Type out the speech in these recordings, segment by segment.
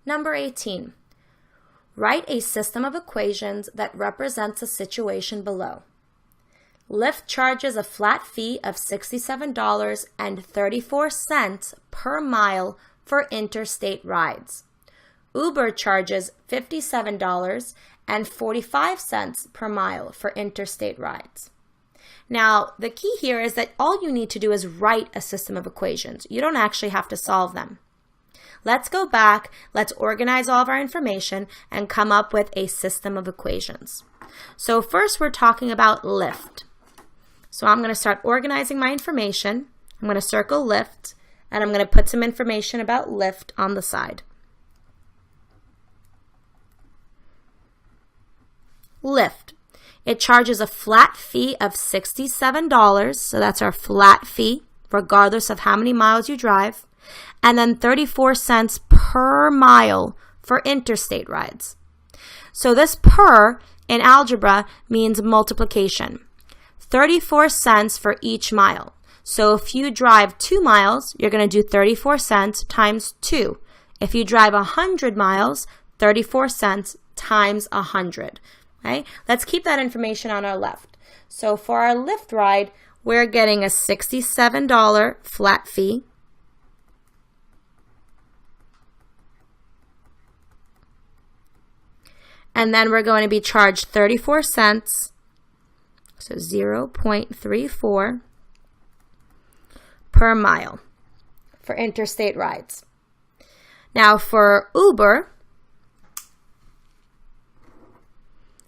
Number 18. Write a system of equations that represents a situation below. Lyft charges a flat fee of $67.34 per mile for interstate rides. Uber charges $57.45 per mile for interstate rides. Now, the key here is that all you need to do is write a system of equations. You don't actually have to solve them. Let's go back, let's organize all of our information and come up with a system of equations. So first we're talking about Lyft. So I'm going to start organizing my information. I'm going to circle Lyft, and I'm going to put some information about Lyft on the side. Lyft. It charges a flat fee of $67, so that's our flat fee, regardless of how many miles you drive, and then 34 cents per mile for interstate rides. So this per in algebra means multiplication. 34 cents for each mile. So if you drive 2 miles, you're going to do 34 cents times 2. If you drive 100 miles, 34 cents times 100. Okay? Let's keep that information on our left. So for our Lyft ride, we're getting a $67 flat fee. And then we're going to be charged 34 cents, so 0.34 per mile for interstate rides. Now for Uber,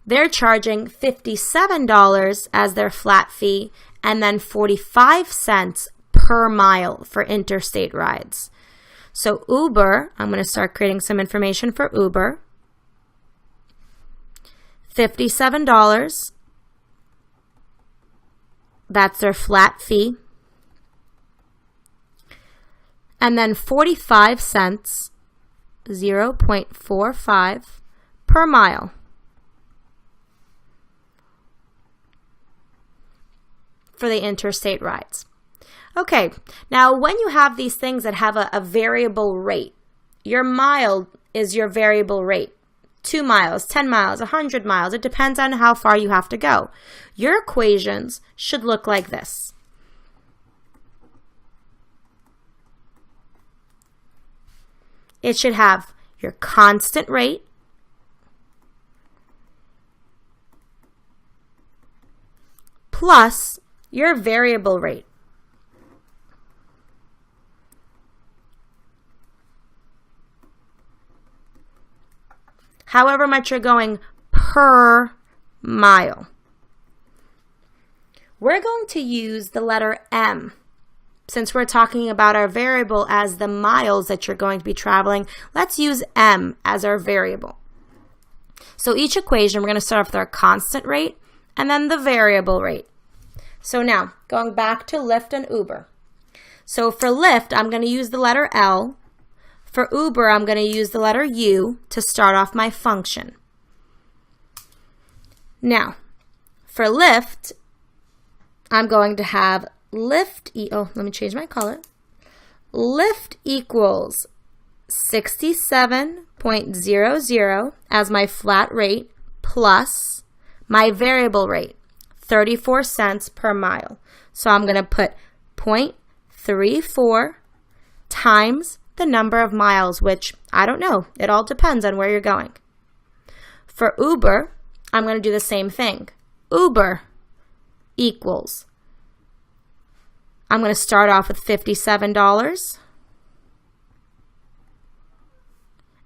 they're charging $57 as their flat fee and then 45 cents per mile for interstate rides. So Uber, I'm going to start creating some information for Uber. $57, that's their flat fee. And then 45 cents, 0.45 per mile. For the interstate rides. Okay, now when you have these things that have a variable rate, your mile is your variable rate. 2 miles, 10 miles, 100 miles. It depends on how far you have to go. Your equations should look like this. It should have your constant rate plus your variable rate. However much you're going per mile. We're going to use the letter M. Since we're talking about our variable as the miles that you're going to be traveling, let's use M as our variable. So each equation, we're going to start off with our constant rate and then the variable rate. So now, going back to Lyft and Uber. So for Lyft, I'm going to use the letter L. For Uber, I'm going to use the letter U to start off my function. Now, for Lyft, I'm going to have Lyft, let me change my color. Lyft equals 67.00 as my flat rate plus my variable rate, 34 cents per mile. So I'm going to put 0.34 times the number of miles, which I don't know. It all depends on where you're going. For Uber, I'm going to do the same thing. Uber equals, I'm going to start off with $57.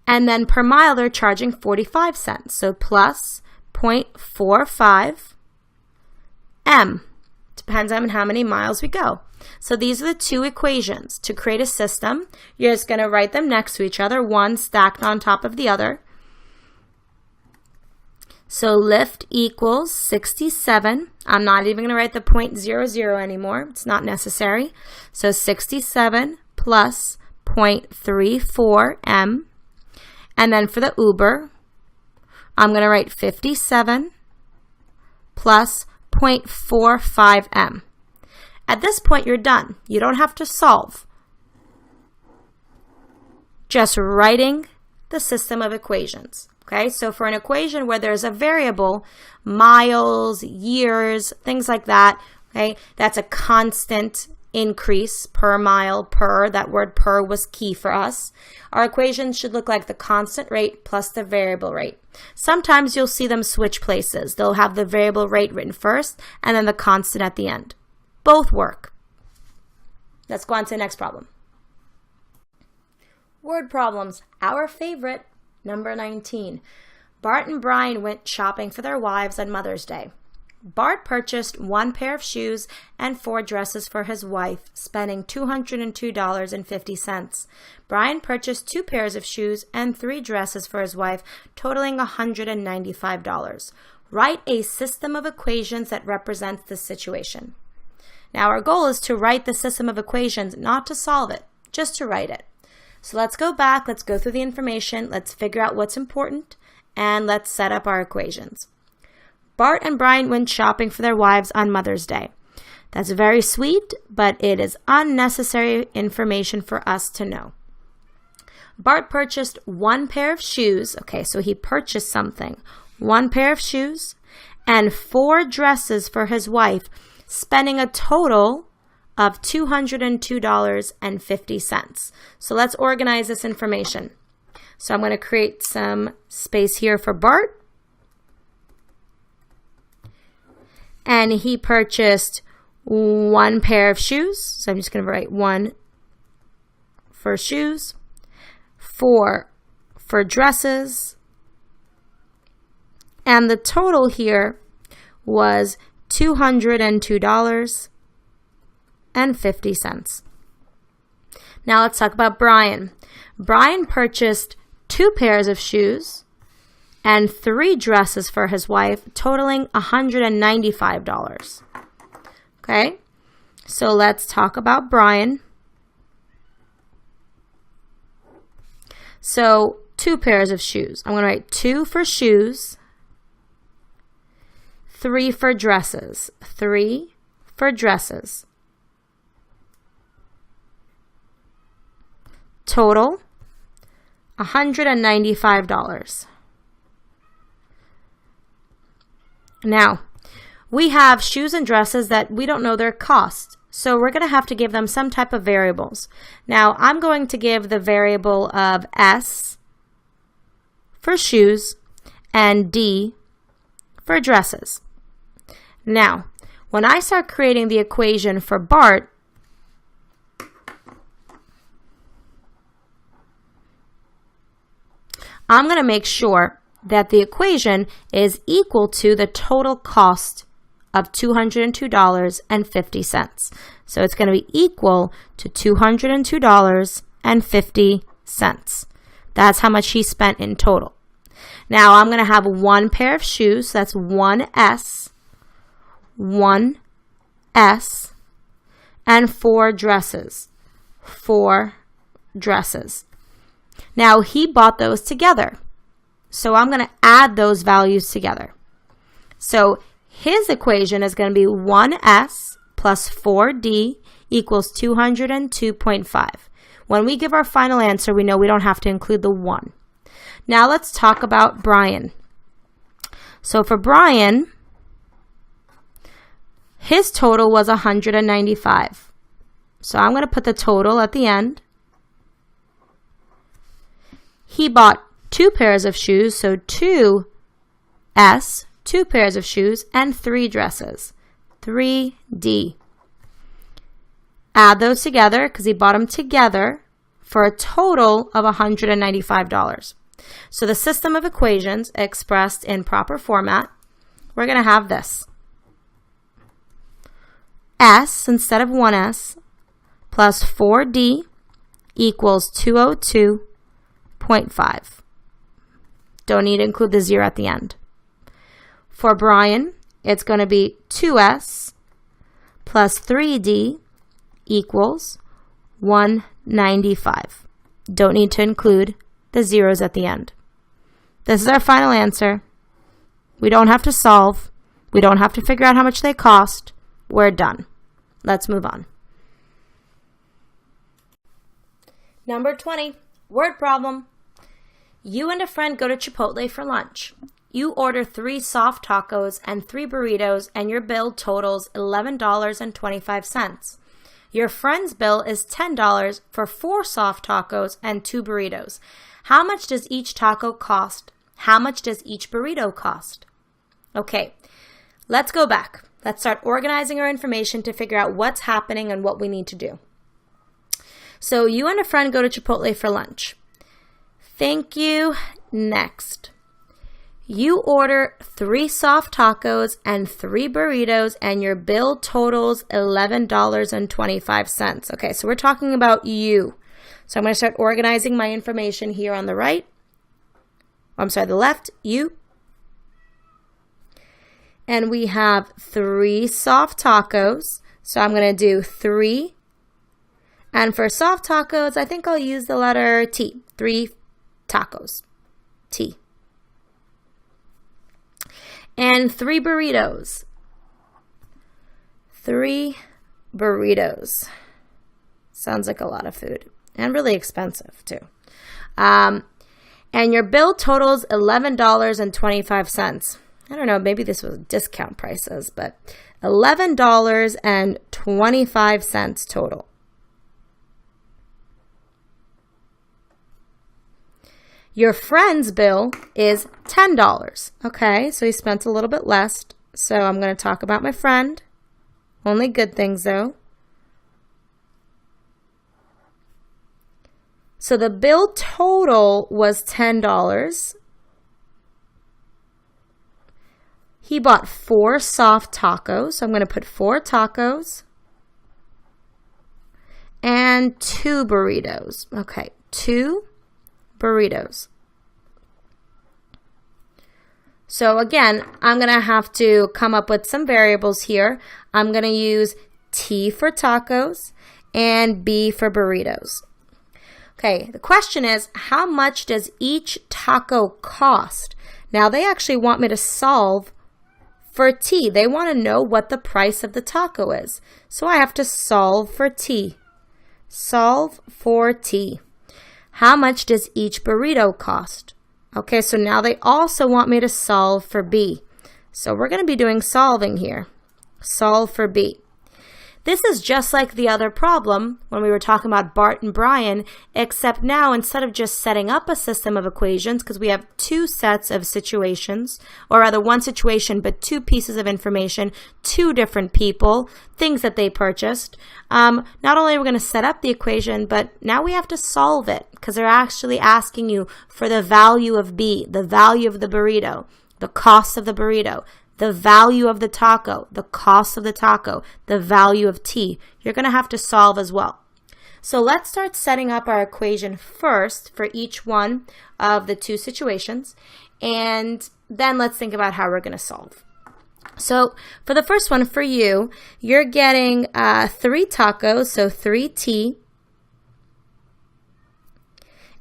And then per mile, they're charging 45 cents. So plus 0.45 M. Depends on how many miles we go. So these are the two equations. To create a system, you're just going to write them next to each other, one stacked on top of the other. So Lyft equals 67. I'm not even going to write the 0.00 anymore. It's not necessary. So 67 plus 0.34 M. And then for the Uber, I'm going to write 57 plus 0.45 M. At this point, you're done. You don't have to solve. Just writing the system of equations. Okay, so for an equation where there's a variable, miles, years, things like that, okay, that's a constant increase per mile, per. That word per was key for us. Our equations should look like the constant rate plus the variable rate. Sometimes you'll see them switch places. They'll have the variable rate written first and then the constant at the end. Both work. Let's go on to the next problem. Word problems, our favorite. Number 19. Bart and Brian went shopping for their wives on Mother's Day. Bart purchased 1 pair of shoes and 4 dresses for his wife, spending $202.50. Brian purchased 2 pairs of shoes and 3 dresses for his wife, totaling $195. Write a system of equations that represents this situation. Now our goal is to write the system of equations, not to solve it, just to write it. So let's go back, let's go through the information, let's figure out what's important, and let's set up our equations. Bart and Brian went shopping for their wives on Mother's Day. That's very sweet, but it is unnecessary information for us to know. Bart purchased 1 pair of shoes. Okay, so he purchased something. 1 pair of shoes and 4 dresses for his wife, spending a total of $202.50. So let's organize this information. So I'm going to create some space here for Bart. And he purchased 1 pair of shoes. So I'm just going to write 1 for shoes, 4 for dresses. And the total here was $202.50. Now let's talk about Brian. Brian purchased 2 pairs of shoes and 3 dresses for his wife, totaling $195. Okay, so let's talk about Brian. So 2 pairs of shoes. I'm going to write 2 for shoes, 3 for dresses, 3 for dresses. Total, $195. Now, we have shoes and dresses that we don't know their cost, so we're going to have to give them some type of variables. Now, I'm going to give the variable of S for shoes and D for dresses. Now, when I start creating the equation for Bart, I'm going to make sure that the equation is equal to the total cost of $202.50. So it's going to be equal to $202.50. That's how much he spent in total. Now I'm going to have 1 pair of shoes, so that's 1S, and 4 dresses, 4 dresses. Now, he bought those together, so I'm going to add those values together. So his equation is going to be 1S plus 4D equals 202.5. When we give our final answer, we know we don't have to include the 1. Now let's talk about Brian. So for Brian, his total was 195. So I'm going to put the total at the end. He bought 2 pairs of shoes, so 2S, 2 pairs of shoes, and 3 dresses, 3D. Add those together because he bought them together for a total of $195. So the system of equations expressed in proper format, we're going to have this. S instead of 1S plus 4D equals 202.5. Don't need to include the 0 at the end. For Brian, it's going to be 2S plus 3D equals 195. Don't need to include the zeros at the end. This is our final answer. We don't have to solve. We don't have to figure out how much they cost. We're done. Let's move on. Number 20, word problem. You and a friend go to Chipotle for lunch. You order 3 soft tacos and 3 burritos, and your bill totals $11.25. Your friend's bill is $10 for 4 soft tacos and 2 burritos. How much does each taco cost? How much does each burrito cost? Okay, let's go back. Let's start organizing our information to figure out what's happening and what we need to do. So you and a friend go to Chipotle for lunch. Thank you. Next. You order 3 soft tacos and 3 burritos, and your bill totals $11.25. Okay, so we're talking about you. So I'm going to start organizing my information here on the right. The left, you. And we have 3 soft tacos. So I'm going to do 3. And for soft tacos, I think I'll use the letter T. 3 tacos. T. And 3 burritos. 3 burritos. Sounds like a lot of food. And really expensive, too. And your bill totals $11.25. I don't know, maybe this was discount prices, but $11.25 total. Your friend's bill is $10. Okay, so he spent a little bit less. So I'm going to talk about my friend. Only good things, though. So the bill total was $10. He bought 4 soft tacos. So I'm going to put 4 tacos and 2 burritos. Okay, 2 burritos. So again, I'm going to have to come up with some variables here. I'm going to use T for tacos and B for burritos. Okay, the question is, how much does each taco cost? Now they actually want me to solve for T. They want to know what the price of the taco is. So I have to solve for T. Solve for T. How much does each burrito cost? Okay, so now they also want me to solve for B. So we're going to be doing solving here. Solve for B. This is just like the other problem when we were talking about Bart and Brian, except now instead of just setting up a system of equations, because we have 2 sets of situations, or rather 1 situation but 2 pieces of information, 2 different people, things that they purchased. Not only are we going to set up the equation, but now we have to solve it because they're actually asking you for the value of B, the value of the burrito, the cost of the burrito, the value of the taco, the cost of the taco, the value of T. You're going to have to solve as well. So let's start setting up our equation first for each one of the 2 situations, and then let's think about how we're going to solve. So for the first one, for you, you're getting 3 tacos, so 3T,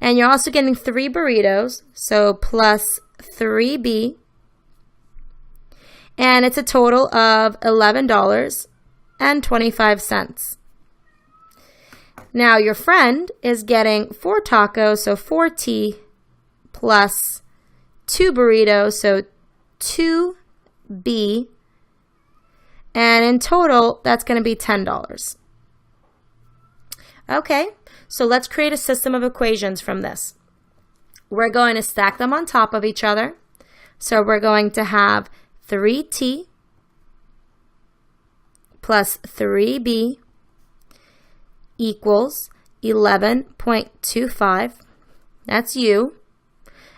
and you're also getting 3 burritos, so plus 3B, and it's a total of $11.25. Now your friend is getting 4 tacos, so 4T, plus 2 burritos, so 2B, and in total, that's going to be $10. Okay, so let's create a system of equations from this. We're going to stack them on top of each other. So we're going to have 3T plus 3B equals 11.25. That's you.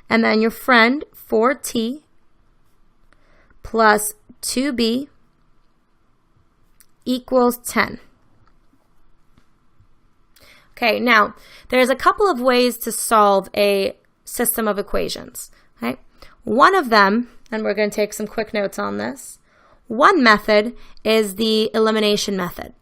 And then your friend, 4T plus 2B equals 10. Okay, now there's a couple of ways to solve a system of equations. Okay? One of them, and we're going to take some quick notes on this, one method is the elimination method.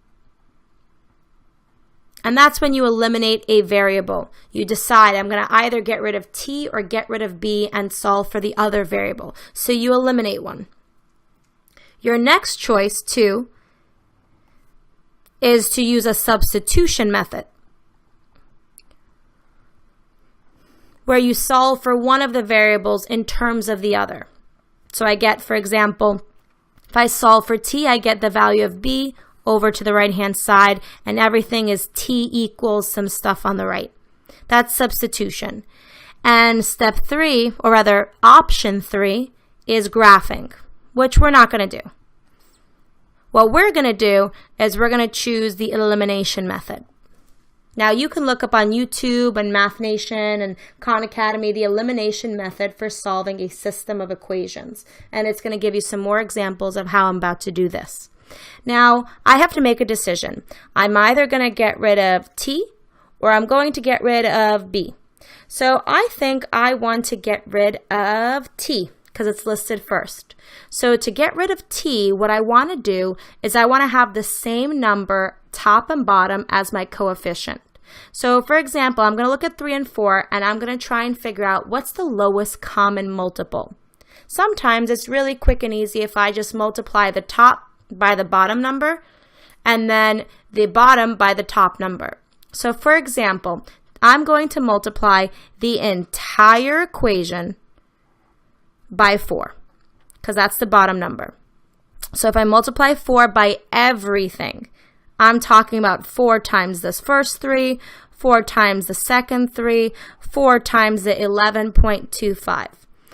And that's when you eliminate a variable. You decide, I'm going to either get rid of T or get rid of B and solve for the other variable. So you eliminate one. Your next choice, too, is to use a substitution method. where you solve for one of the variables in terms of the other. So I get, for example, if I solve for t, I get the value of b over to the right-hand side, and everything is t equals some stuff on the right. That's substitution. And step 3, or rather option 3, is graphing, which we're not going to do. What we're going to do is we're going to choose the elimination method. Now you can look up on YouTube and Math Nation and Khan Academy the elimination method for solving a system of equations. And it's going to give you some more examples of how I'm about to do this. Now I have to make a decision. I'm either going to get rid of t or I'm going to get rid of b. So I think I want to get rid of t because it's listed first. So to get rid of t, what I want to do is I want to have the same number top and bottom as my coefficient. So for example, I'm going to look at 3 and 4 and I'm going to try and figure out what's the lowest common multiple. Sometimes it's really quick and easy if I just multiply the top by the bottom number and then the bottom by the top number. So for example, I'm going to multiply the entire equation by 4 because that's the bottom number. So if I multiply 4 by everything, I'm talking about 4 times this first 3, 4 times the second 3, 4 times the 11.25.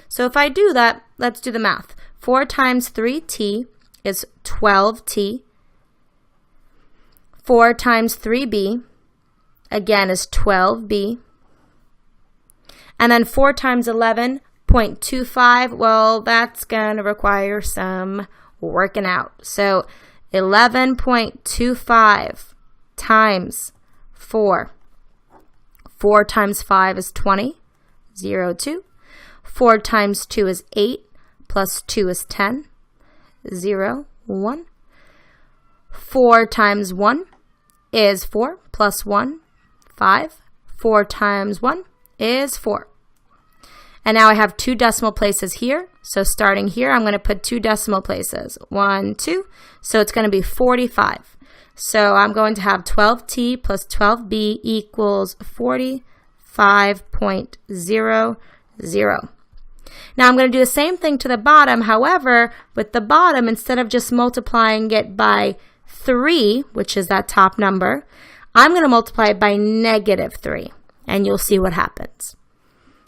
So if I do that, let's do the math. 4 times 3t is 12t. 4 times 3b, again, is 12b. And then 4 times 11.25, well, that's going to require some working out. So 11.25 times 4. 4 times 5 is 20, 0, 2. 4 times 2 is 8, plus 2 is 10, 0, 1. 4 times 1 is 4, plus 1, 5. 4 times 1 is 4. And now I have 2 decimal places here. So starting here, I'm going to put 2 decimal places. 1, 2. So it's going to be 45. So I'm going to have 12t plus 12b equals 45.00. Now I'm going to do the same thing to the bottom. However, with the bottom, instead of just multiplying it by 3, which is that top number, I'm going to multiply it by negative 3. And you'll see what happens.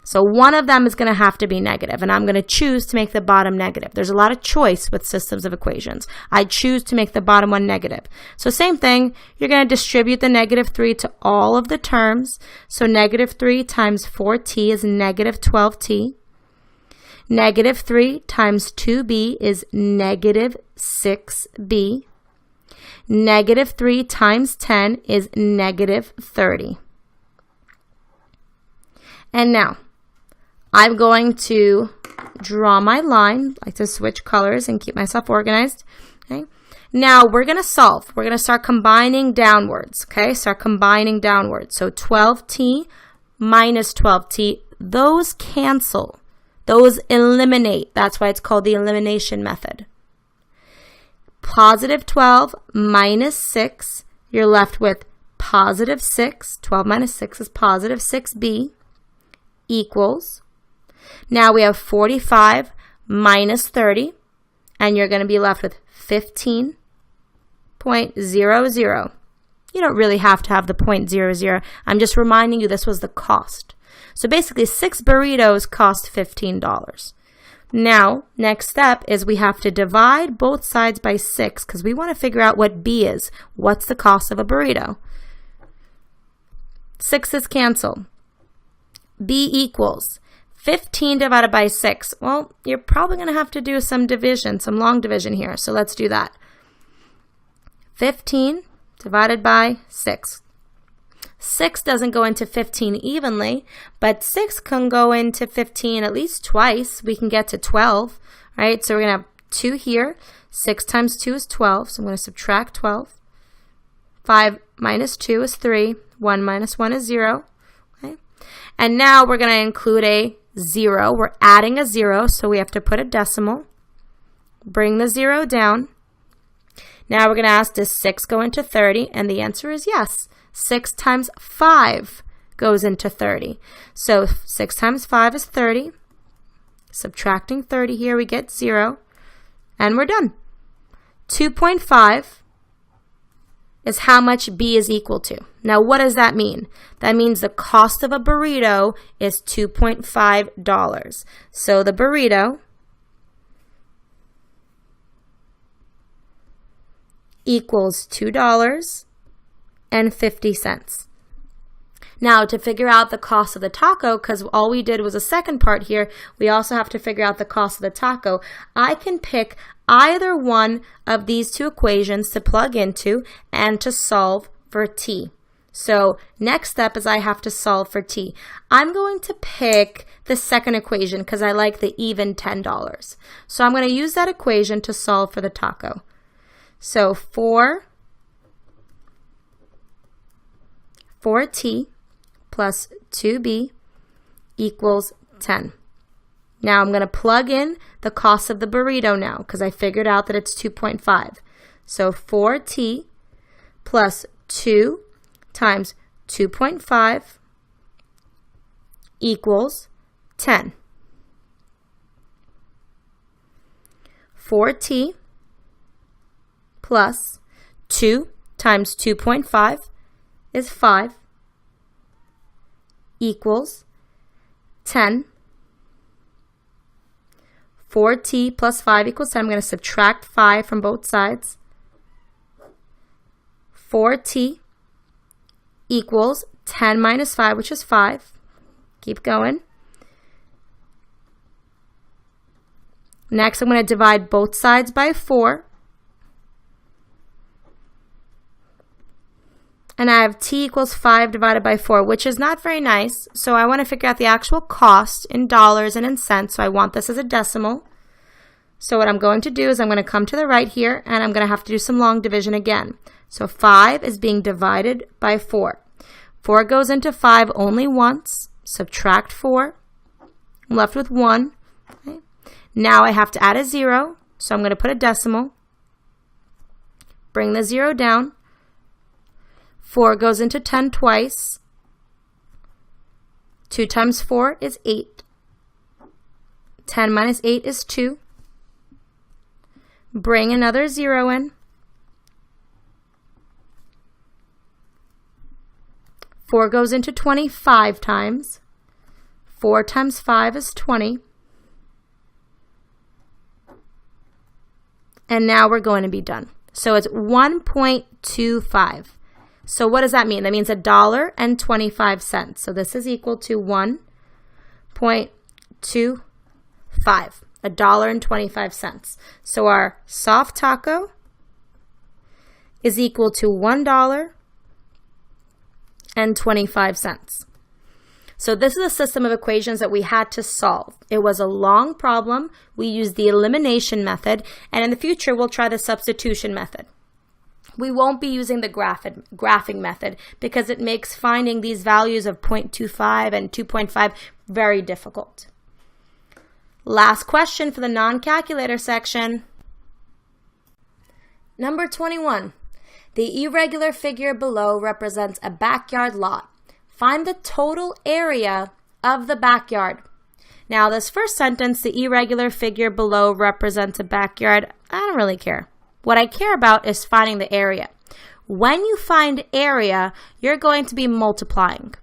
So one of them is going to have to be negative, and I'm going to choose to make the bottom negative. There's a lot of choice with systems of equations. I choose to make the bottom one negative. So same thing, you're going to distribute the negative 3 to all of the terms. So negative 3 times 4t is negative 12t. Negative 3 times 2b is negative 6b. Negative 3 times 10 is negative 30. And now, I'm going to draw my line. I like to switch colors and keep myself organized. Okay. Now we're going to solve. We're going to start combining downwards. Okay, start combining downwards. So 12t minus 12t, those cancel. Those eliminate. That's why it's called the elimination method. Positive 12 minus 6, you're left with positive 6. 12 minus 6 is positive 6b equals. Now we have 45 minus 30, and you're going to be left with 15.00. You don't really have to have the 0.00. I'm just reminding you this was the cost. So basically 6 burritos cost $15. Now, next step is we have to divide both sides by 6 because we want to figure out what b is. What's the cost of a burrito? 6 is canceled. b equals 15 divided by 6. Well, you're probably going to have to do some division, some long division here. So let's do that. 15 divided by 6. 6 doesn't go into 15 evenly, but 6 can go into 15 at least twice. We can get to 12, right? So we're going to have 2 here. 6 times 2 is 12, so I'm going to subtract 12. 5 minus 2 is 3. 1 minus 1 is 0. Okay? And now we're going to include a 0. We're adding a 0, so we have to put a decimal. Bring the 0 down. Now we're going to ask, does 6 go into 30? And the answer is yes. 6 times 5 goes into 30. So 6 times 5 is 30. Subtracting 30 here, we get 0. And we're done. 2.5 is how much B is equal to. Now, what does that mean? That means the cost of a burrito is $2.5. So the burrito equals $2.50. Now, to figure out the cost of the taco, because all we did was a second part here, we also have to figure out the cost of the taco. I can pick either one of these two equations to plug into and to solve for t. So next step is I have to solve for t. I'm going to pick the second equation because I like the even $10. So I'm going to use that equation to solve for the taco. So 4t plus 2b equals 10. Now I'm going to plug in the cost of the burrito now because I figured out that it's 2.5. So 4t plus 2 times 2.5 equals 10. 4t plus 2 times 2.5 is 5 equals 10. 4t plus 5 equals 10. I'm going to subtract 5 from both sides. 4t equals 10 minus 5, which is 5. Keep going. Next, I'm going to divide both sides by 4. And I have t equals 5 divided by 4, which is not very nice. So I want to figure out the actual cost in dollars and in cents. So I want this as a decimal. So what I'm going to do is I'm going to come to the right here, and I'm going to have to do some long division again. So 5 is being divided by 4. 4 goes into 5 only once. Subtract 4. I'm left with 1. Okay. Now I have to add a 0. So I'm going to put a decimal. Bring the 0 down. 4 goes into 10 twice. 2 times 4 is 8. 10 minus 8 is 2. Bring another 0 in. 4 goes into 25 times. 4 times 5 is 20. And now we're going to be done. So it's 1.25. So what does that mean? That means $1.25. So this is equal to 1.25, $1.25. So our soft taco is equal to $1.25. So this is a system of equations that we had to solve. It was a long problem. We used the elimination method, and in the future we'll try the substitution method. We won't be using the graphing method because it makes finding these values of 0.25 and 2.5 very difficult. Last question for the non-calculator section. Number 21. The irregular figure below represents a backyard lot. Find the total area of the backyard. Now this first sentence, the irregular figure below represents a backyard, I don't really care. What I care about is finding the area. When you find area, you're going to be multiplying.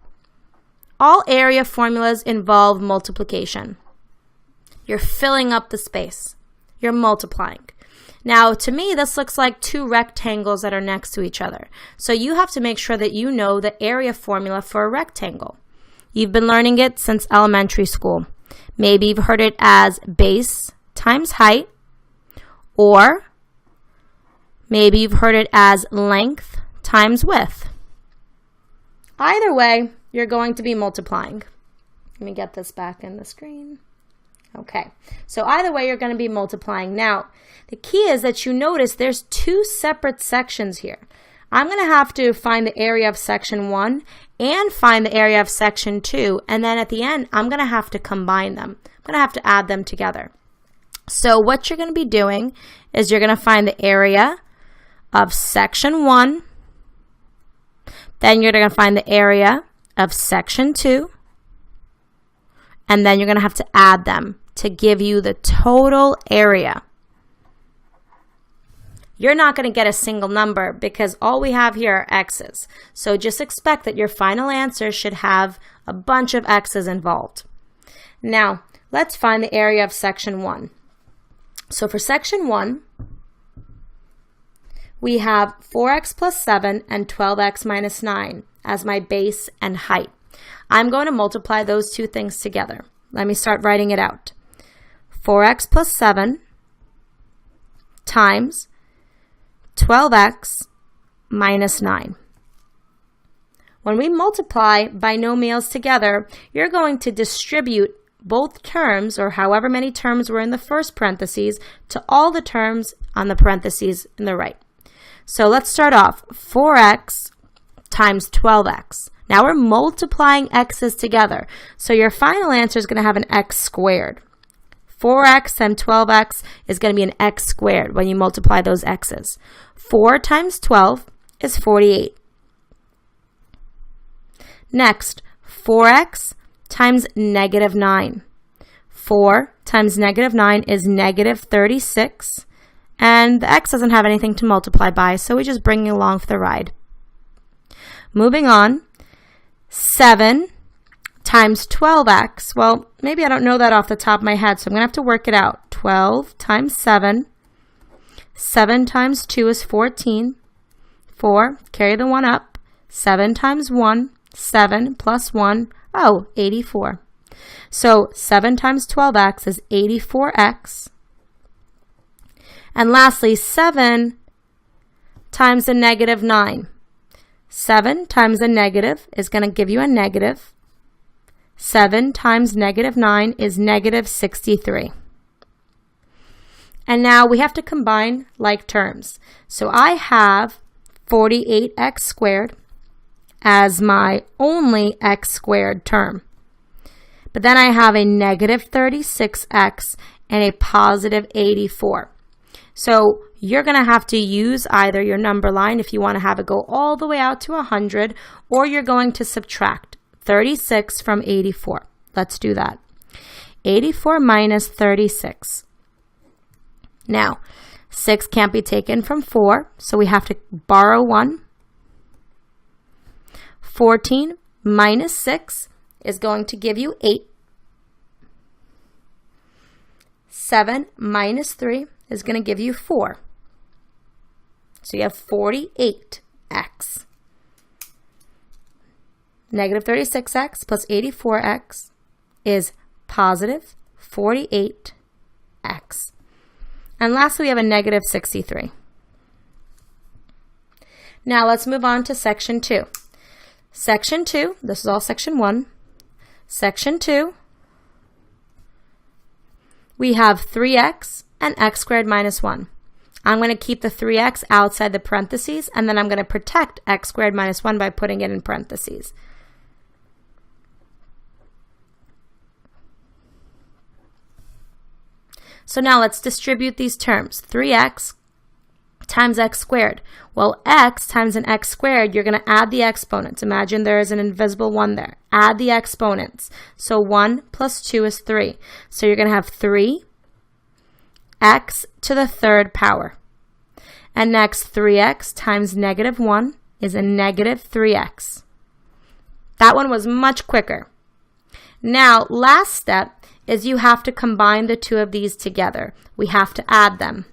All area formulas involve multiplication. You're filling up the space. You're multiplying. Now, to me, this looks like two rectangles that are next to each other. So you have to make sure that you know the area formula for a rectangle. You've been learning it since elementary school. Maybe you've heard it as base times height, or maybe you've heard it as length times width. Either way, you're going to be multiplying. Let me get this back in the screen. Okay, so either way, you're going to be multiplying. Now, the key is that you notice there's two separate sections here. I'm going to have to find the area of section 1 and find the area of section 2, and then at the end, I'm going to have to combine them. I'm going to have to add them together. So what you're going to be doing is you're going to find the area of section 1, then you're going to find the area of section 2, and then you're going to have to add them to give you the total area. You're not going to get a single number because all we have here are x's. So just expect that your final answer should have a bunch of x's involved. Now, let's find the area of section 1. So for section 1, we have 4x plus 7 and 12x minus 9 as my base and height. I'm going to multiply those two things together. Let me start writing it out. 4x plus 7 times 12x minus 9. When we multiply binomials together, you're going to distribute both terms, or however many terms were in the first parentheses, to all the terms on the parentheses in the right. So let's start off. 4x times 12x. Now we're multiplying x's together. So your final answer is going to have an x squared. 4x times 12x is going to be an x squared when you multiply those x's. 4 times 12 is 48. Next, 4x times negative 9. 4 times negative 9 is negative 36. And the x doesn't have anything to multiply by, so we just bring you along for the ride. Moving on, 7 times 12x. Well, maybe I don't know that off the top of my head, so I'm going to have to work it out. 12 times 7. 7 times 2 is 14. 4, carry the 1 up. 7 times 1, 7 plus 1, 84. So 7 times 12x is 84x. And lastly, 7 times the negative 9. 7 times a negative is going to give you a negative. 7 times negative 9 is negative 63. And now we have to combine like terms. So I have 48x squared as my only x squared term. But then I have a negative 36x and a positive 84. So you're going to have to use either your number line if you want to have it go all the way out to 100, or you're going to subtract 36 from 84. Let's do that. 84 minus 36. Now, 6 can't be taken from 4, so we have to borrow 1. 14 minus 6 is going to give you 8. 7 minus 3 is going to give you 4. So you have 48x. Negative 36x plus 84x is positive 48x. And lastly, we have a negative 63. Now let's move on to section 2. Section 2, this is all section 1. Section 2, we have 3x and x squared minus 1. I'm going to keep the 3x outside the parentheses, and then I'm going to protect x squared minus 1 by putting it in parentheses. So now let's distribute these terms. 3x times x squared. Well, x times an x squared, you're going to add the exponents. Imagine there is an invisible 1 there. Add the exponents. So 1 plus 2 is 3. So you're going to have 3x to the third power. And next, 3x times negative 1 is a negative 3x. That one was much quicker. Now, last step is you have to combine the two of these together. We have to add them,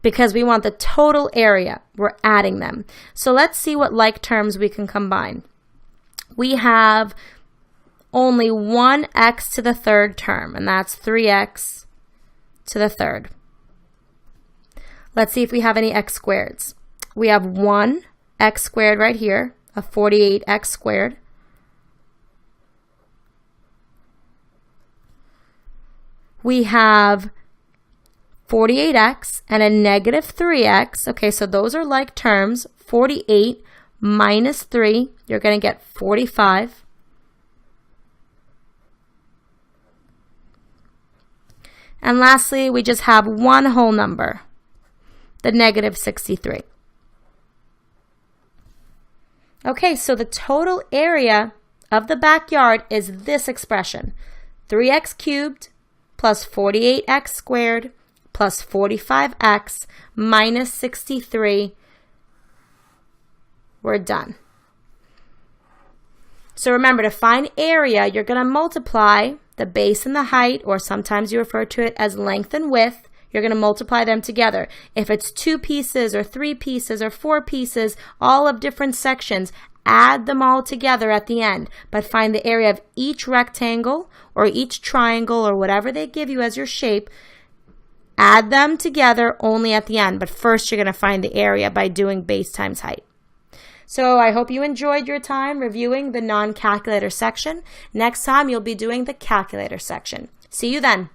because we want the total area. We're adding them. So let's see what like terms we can combine. We have only one x to the third term, and that's 3x to the third. Let's see if we have any x squareds. We have 1 x squared right here, a 48x squared. We have 48x and a negative 3x. Okay, so those are like terms. 48 minus 3, you're going to get 45. And lastly, we just have one whole number, the negative 63. Okay, so the total area of the backyard is this expression. 3x cubed plus 48x squared plus 45x minus 63. We're done. So remember, to find area, you're going to multiply the base and the height, or sometimes you refer to it as length and width. You're going to multiply them together. If it's 2 pieces or 3 pieces or 4 pieces, all of different sections, add them all together at the end. But find the area of each rectangle or each triangle or whatever they give you as your shape. Add them together only at the end. But first, you're going to find the area by doing base times height. So I hope you enjoyed your time reviewing the non-calculator section. Next time, you'll be doing the calculator section. See you then.